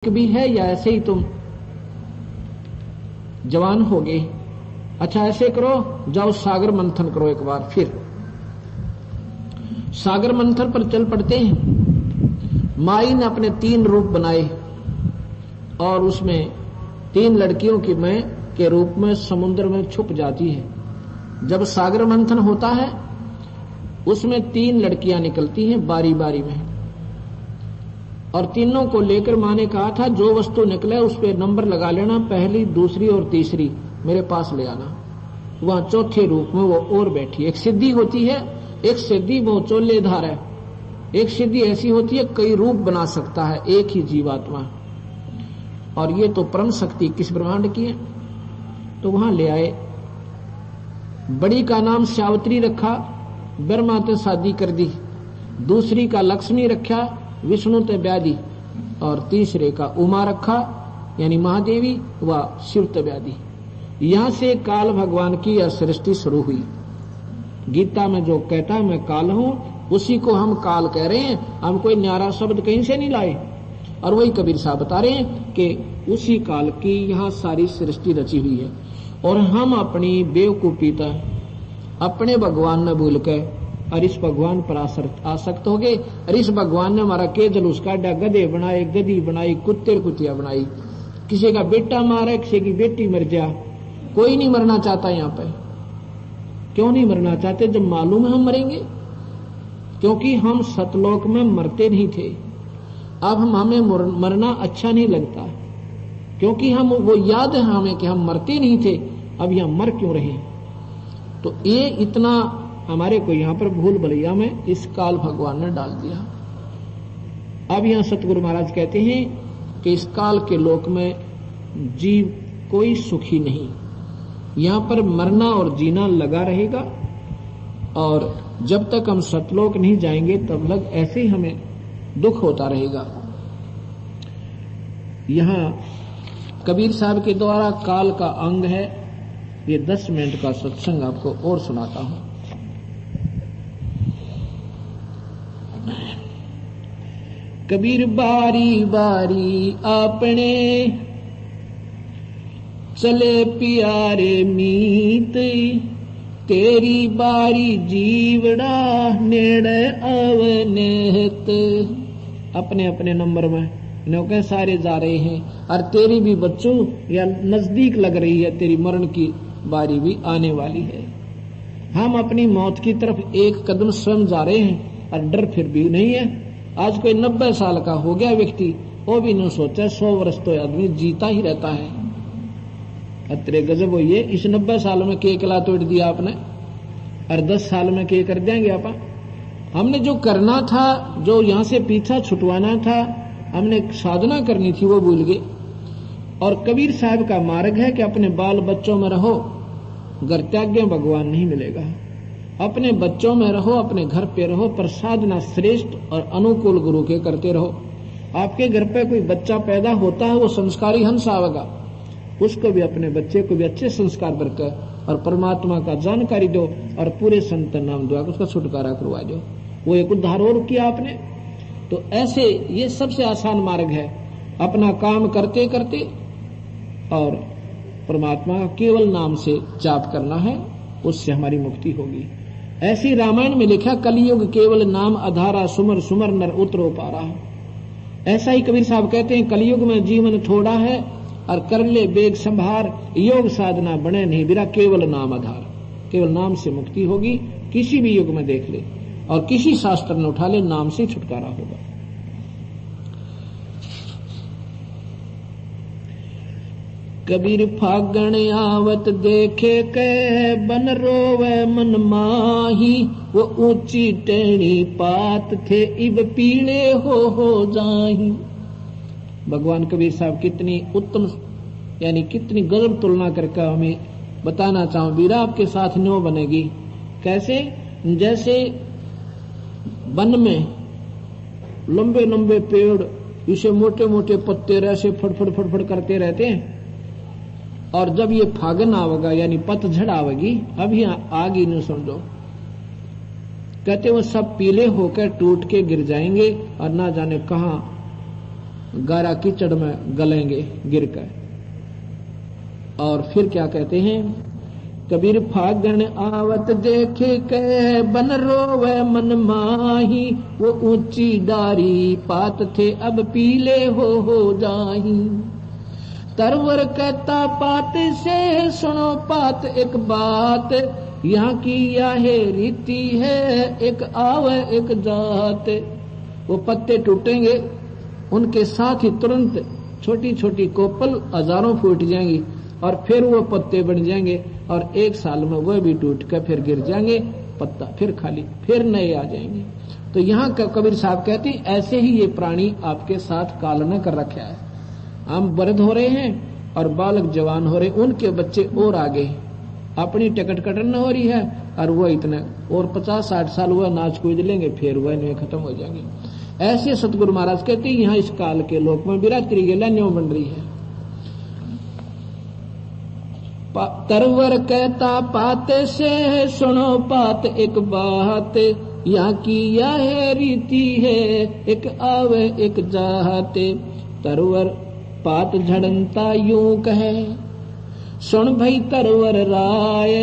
भी है या ऐसे ही तुम जवान हो गए? अच्छा ऐसे करो, जाओ सागर मंथन करो एक बार। फिर सागर मंथन पर चल पड़ते हैं। माई ने अपने 3 रूप बनाए और उसमें 3 लड़कियों की मैं के रूप में समुद्र में छुप जाती है। जब सागर मंथन होता है उसमें 3 लड़कियां निकलती हैं बारी बारी में, और तीनों को लेकर माँ ने कहा था जो वस्तु निकले उस पर नंबर लगा लेना, पहली, दूसरी और तीसरी मेरे पास ले आना। वहां चौथे रूप में वो और बैठी। एक सिद्धि होती है, एक सिद्धि वो चोलेधार है, एक सिद्धि ऐसी होती है कई रूप बना सकता है एक ही जीवात्मा, और ये तो परम शक्ति किस ब्रह्मांड की है। तो वहां ले आए। बड़ी का नाम सावित्री रखा, ब्रह्मा से शादी कर दी। दूसरी का लक्ष्मी रखा, विष्णु ते ब्यादी, और तीसरे का उमा रखा यानी महादेवी व शिव ते ब्यादी। यहां से काल भगवान की यह सृष्टि शुरू हुई। गीता में जो कहता है मैं काल हूं, उसी को हम काल कह रहे हैं। हम कोई न्यारा शब्द कहीं से नहीं लाए। और वही कबीर साहब बता रहे हैं कि उसी काल की यहाँ सारी सृष्टि रची हुई है। और हम अपनी बेवकूफी अपने भगवान ने भूल के और इस भगवान पर आसक्त हो गए। और इस भगवान ने हमारा के जलूस काटा, गधे बनाए, गधी बनाई, कुत्ते कुतिया बनाई। किसी का बेटा मारा, किसी की बेटी मर जा। कोई नहीं मरना चाहता यहाँ पे। क्यों नहीं मरना चाहते? जब मालूम है हम मरेंगे। क्योंकि हम सतलोक में मरते नहीं थे। अब हमें मरना अच्छा नहीं लगता, क्योंकि हम वो याद है हमें कि हम मरते नहीं थे। अब यहाँ मर क्यों रहे? तो ये इतना हमारे को यहाँ पर भूल भलैया में इस काल भगवान ने डाल दिया। अब यहाँ सतगुरु महाराज कहते हैं कि इस काल के लोक में जीव कोई सुखी नहीं। यहाँ पर मरना और जीना लगा रहेगा, और जब तक हम सतलोक नहीं जाएंगे तब तक ऐसे ही हमें दुख होता रहेगा। यहाँ कबीर साहब के द्वारा काल का अंग है। ये 10 मिनट का सत्संग आपको और सुनाता हूं। कबीर बारी बारी आपने चले प्यारे मीत, तेरी बारी जीवड़ा नेड़े अवनेत। अपने अपने नंबर में नौके सारे जा रहे हैं, और तेरी भी बच्चों या नजदीक लग रही है, तेरी मरण की बारी भी आने वाली है। हम अपनी मौत की तरफ एक कदम स्वयं जा रहे हैं और डर फिर भी नहीं है। आज कोई 90 साल का हो गया व्यक्ति, वो भी नहीं सोचा 100 वर्ष तो आदमी जीता ही रहता है। अतरे गजब हो ये, इस 90 साल में के कला तोड़ दिया आपने, और 10 साल में के कर देंगे आप। हमने जो करना था, जो यहाँ से पीछा छुटवाना था, हमने साधना करनी थी, वो भूल गए। और कबीर साहब का मार्ग है कि अपने बाल बच्चों में रहो, घर त्याग्य भगवान नहीं मिलेगा। अपने बच्चों में रहो, अपने घर पे रहो, पर साधना श्रेष्ठ और अनुकूल गुरु के करते रहो। आपके घर पे कोई बच्चा पैदा होता है, वो संस्कारी हंस आवेगा, उसको भी, अपने बच्चे को भी अच्छे संस्कार बरकर और परमात्मा का जानकारी दो, और पूरे संत नाम दुआ उसका छुटकारा करवा दो। वो एक उद्धार और किया आपने। तो ऐसे ये सबसे आसान मार्ग है, अपना काम करते करते और परमात्मा का केवल नाम से जाप करना है, उससे हमारी मुक्ति होगी। ऐसी रामायण में लिखा, कलयुग केवल नाम आधारा, सुमर सुमर नर उतरो पारा। ऐसा ही कबीर साहब कहते हैं, कलयुग में जीवन थोड़ा है और कर ले बेग संभार, योग साधना बने नहीं बिरा, केवल नाम आधार। केवल नाम से मुक्ति होगी। किसी भी युग में देख ले और किसी शास्त्र ने उठा ले, नाम से छुटकारा होगा। कबीर फागण आवत देखे के, बन रोवे मन माही, वो ऊंची टेढ़ी पात थे, इब पीले हो जाही। भगवान कबीर साहब कितनी उत्तम यानी कितनी गजब तुलना करके हमें बताना चाहूं। वीरा आपके साथ न्यों बनेगी। कैसे? जैसे वन में लंबे लंबे पेड़, इसे मोटे मोटे पत्ते ऐसे फड़फड़ फड़फड़ करते रहते हैं, और जब ये फागन आवेगा यानी पतझड़ आवेगी, अभी आगे नहीं समझो, कहते वो सब पीले होकर टूट के गिर जाएंगे और ना जाने कहां गारा कीचड़ में गलेंगे गिरकर। और फिर क्या कहते हैं, कबीर फागण आवत देखे के बन रोवे मन माही, वो ऊंची डारी पात थे अब पीले हो जाही। तरवर कहता पात से सुनो पात एक बात, यहाँ की यह रीति है एक आवे एक जात। वो पत्ते टूटेंगे, उनके साथ ही तुरंत छोटी छोटी कोपल हजारों फूट जाएंगी और फिर वो पत्ते बन जाएंगे और 1 साल में वह भी टूट कर फिर गिर जाएंगे, पत्ता फिर खाली, फिर नए आ जाएंगे। तो यहाँ कबीर साहब कहते हैं ऐसे ही ये प्राणी आपके साथ काल ने कर रखा है। हम वृद्ध हो रहे हैं और बालक जवान हो रहे, उनके बच्चे और आगे, अपनी टिकट कटन हो रही है और वो इतने और 50-60 साल वह नाच कूद लेंगे, फिर वह नहीं खत्म हो जाएंगे। ऐसे सतगुरु महाराज कहते हैं यहाँ इस काल के लोक में बिरात्री के न्यों बन रही है। तरवर कहता पाते से सुनो पात एक बात, यहाँ की यह रीति है एक आवे एक जाते। तरवर पात झड़नता यूं कहे, सुन भई तरवर राय,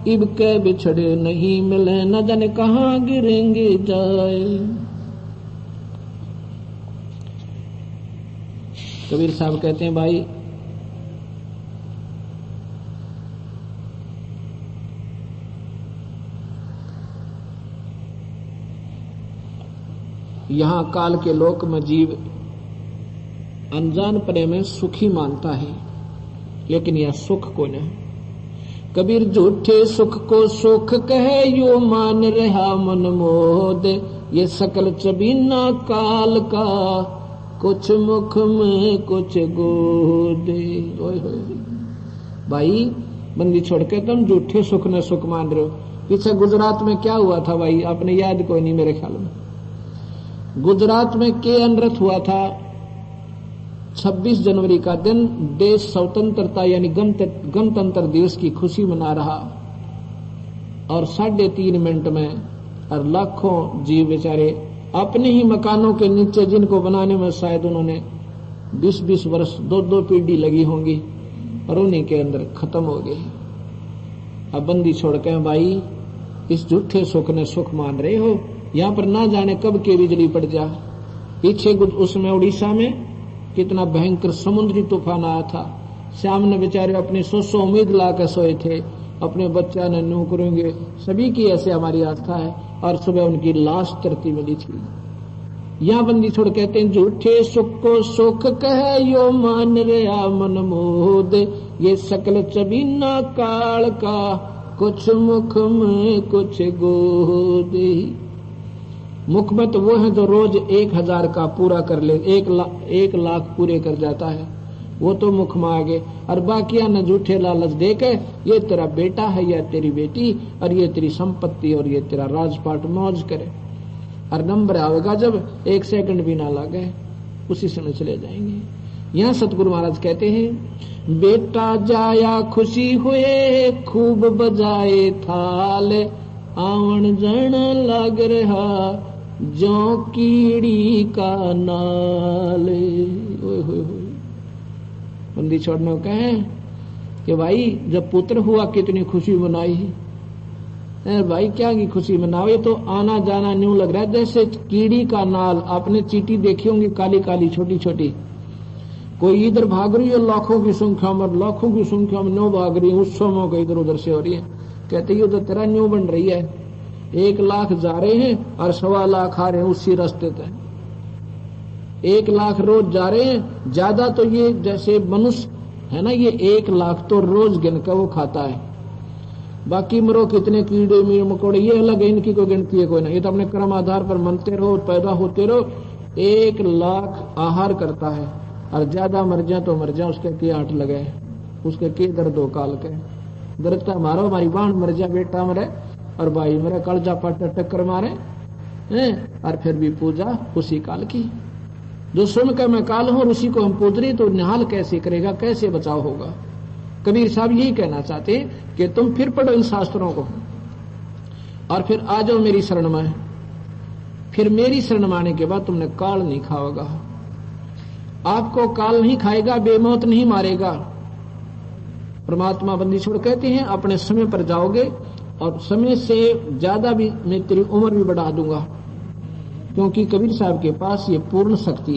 इब के बिछड़े नहीं मिले न जन कहाँ गिरेंगे जाए। कबीर साहब कहते हैं भाई यहाँ काल के लोक में जीव अनजान पने में सुखी मानता है, लेकिन यह सुख को नहीं। कबीर झूठे सुख को सुख कहे यो मान रहा मन मोद, ये सकल चबीना काल का कुछ मुख में कुछ गोदे। भाई बंदी छोड़ के तुम झूठे सुख ने सुख मान रहे हो। पीछे गुजरात में क्या हुआ था भाई, आपने याद कोई नहीं मेरे ख्याल में। गुजरात में के अनर्थ हुआ था। 26 जनवरी का दिन देश स्वतंत्रता यानी गणतंत्र दिवस की खुशी मना रहा और 3.5 मिनट में और लाखों जीव बेचारे अपने ही मकानों के नीचे, जिनको बनाने में शायद उन्होंने 20-20 वर्ष 2-2 पीढ़ी लगी होंगी, और उन्हीं के अंदर खत्म हो गए। अब बंदी छोड़ के भाई इस झूठे सुख ने सुख मान रहे हो, यहाँ पर ना जाने कब के बिजली पड़ जा। पीछे उसमें उड़ीसा में कितना भयंकर समुद्री तूफान आया था। श्याम ने बेचारे अपनी सोचो उम्मीद ला कर सोए थे, अपने बच्चा ने न्यू करेंगे, सभी की ऐसे हमारी आस्था है, और सुबह उनकी लाश धरती मिली थी। यहाँ बंदी छोड़ कहते हैं झूठे सुख को सुख कहे यो मान रहा मन मोद, ये सकल चबीना काल का कुछ मुख में कुछ गोदे। मुख में तो वो है जो रोज 1000 का पूरा कर ले, 1 लाख पूरे कर जाता है, वो तो मुख में आ गए। और बाकिया न झूठे लालच देके ये तेरा बेटा है या तेरी बेटी, और ये तेरी संपत्ति और ये तेरा राजपाट मौज करे। और नंबर आवेगा जब 1 सेकंड भी ना लगे, उसी समय चले जाएंगे। यहाँ सतगुरु महाराज कहते हैं बेटा जाया खुशी हुए खूब बजाए थाल, आवन जन लग रहा जो कीड़ी का नाल। बंदी छोड़ने को कहे कि भाई जब पुत्र हुआ कितनी खुशी मनाई है भाई, क्या की खुशी मनाओ। ये तो आना जाना न्यू लग रहा है जैसे कीड़ी का नाल। आपने चींटी देखी होंगी काली काली छोटी छोटी, कोई इधर भाग रही है लाखों की संख्या में न्यू भाग रही है, उत्सवों का इधर उधर से हो रही है। कहते ये तो तेरा न्यू बन रही है, 1 लाख जा रहे हैं और 1.25 लाख आ रहे हैं उसी रास्ते पे। 1 लाख रोज जा रहे हैं, ज्यादा तो ये जैसे मनुष्य है ना, ये 1 लाख तो रोज गिन कर वो खाता है। बाकी मरो कितने कीड़े मकोड़े ये अलग है, इनकी कोई गिनती है कोई ना। ये तो अपने कर्म आधार पर मनते रहो, पैदा होते रहो। 1 लाख आहार करता है और ज्यादा मर जाए तो मर जाए, उसके के 8 लगे, उसके के दर्द हो काल के। दर्द मारो, हमारी बाण मर जाए, बेटा मरे और भाई मेरा कलजा पट टक्कर मारे हैं, और फिर भी पूजा उसी काल की। जो सुन कर मैं काल हूं और उसी को हम पूज रहे, तो निहाल कैसे करेगा, कैसे बचाव होगा। कबीर साहब यही कहना चाहते हैं कि तुम फिर पढ़ो इन शास्त्रों को और फिर आ जाओ मेरी शरण में। फिर मेरी शरण में आने के बाद तुमने काल नहीं खाओगा। आपको काल नहीं खाएगा, बेमौत नहीं मारेगा। परमात्मा बंदी छोड़ कहते हैं अपने समय पर जाओगे और समय से ज्यादा भी मैं तेरी उम्र भी बढ़ा दूंगा, क्योंकि कबीर साहब के पास ये पूर्ण शक्ति